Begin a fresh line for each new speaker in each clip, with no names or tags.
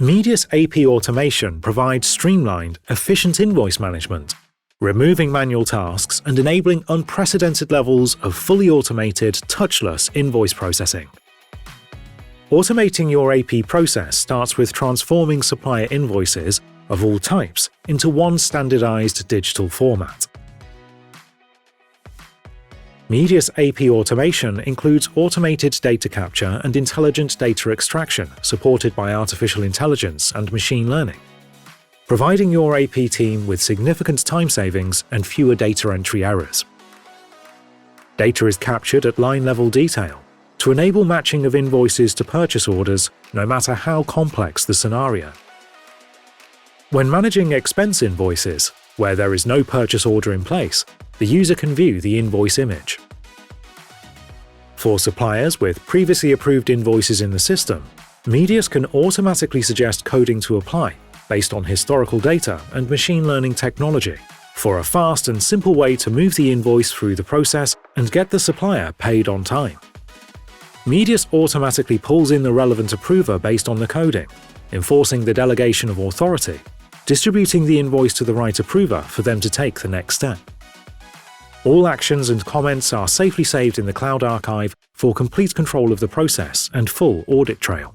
Medius AP Automation provides streamlined, efficient invoice management, removing manual tasks and enabling unprecedented levels of fully automated, touchless invoice processing. Automating your AP process starts with transforming supplier invoices of all types into one standardized digital format. Medius AP Automation includes automated data capture and intelligent data extraction supported by artificial intelligence and machine learning, providing your AP team with significant time savings and fewer data entry errors. Data is captured at line-level detail to enable matching of invoices to purchase orders, no matter how complex the scenario. When managing expense invoices, where there is no purchase order in place, the user can view the invoice image. For suppliers with previously approved invoices in the system, Medius can automatically suggest coding to apply based on historical data and machine learning technology for a fast and simple way to move the invoice through the process and get the supplier paid on time. Medius automatically pulls in the relevant approver based on the coding, enforcing the delegation of authority, distributing the invoice to the right approver for them to take the next step. All actions and comments are safely saved in the cloud archive for complete control of the process and full audit trail.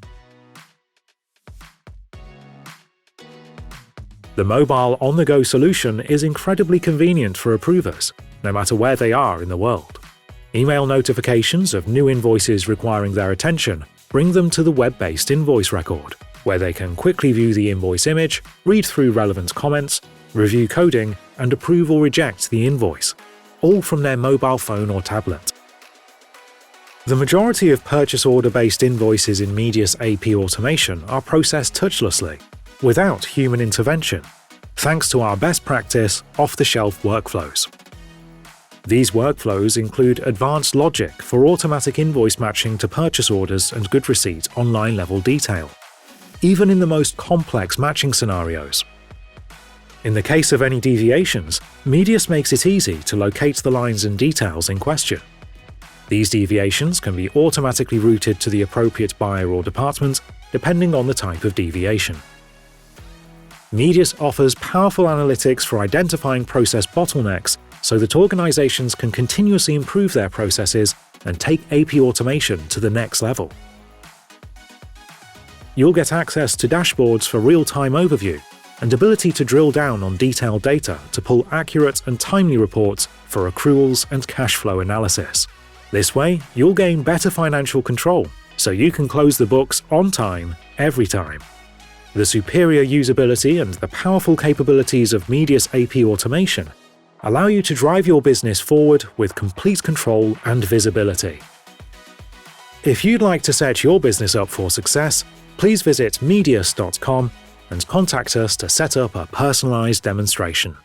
The mobile on-the-go solution is incredibly convenient for approvers, no matter where they are in the world. Email notifications of new invoices requiring their attention bring them to the web-based invoice record, where they can quickly view the invoice image, read through relevant comments, review coding, and approve or reject the invoice, all from their mobile phone or tablet. The majority of purchase order-based invoices in Medius AP Automation are processed touchlessly, without human intervention, thanks to our best practice off-the-shelf workflows. These workflows include advanced logic for automatic invoice matching to purchase orders and good receipt on line-level detail, even in the most complex matching scenarios. In the case of any deviations, Medius makes it easy to locate the lines and details in question. These deviations can be automatically routed to the appropriate buyer or department, depending on the type of deviation. Medius offers powerful analytics for identifying process bottlenecks so that organizations can continuously improve their processes and take AP automation to the next level. You'll get access to dashboards for real-time overview and ability to drill down on detailed data to pull accurate and timely reports for accruals and cash flow analysis. This way, you'll gain better financial control, so you can close the books on time, every time. The superior usability and the powerful capabilities of Medius AP Automation allow you to drive your business forward with complete control and visibility. If you'd like to set your business up for success, please visit medius.com and contact us to set up a personalized demonstration.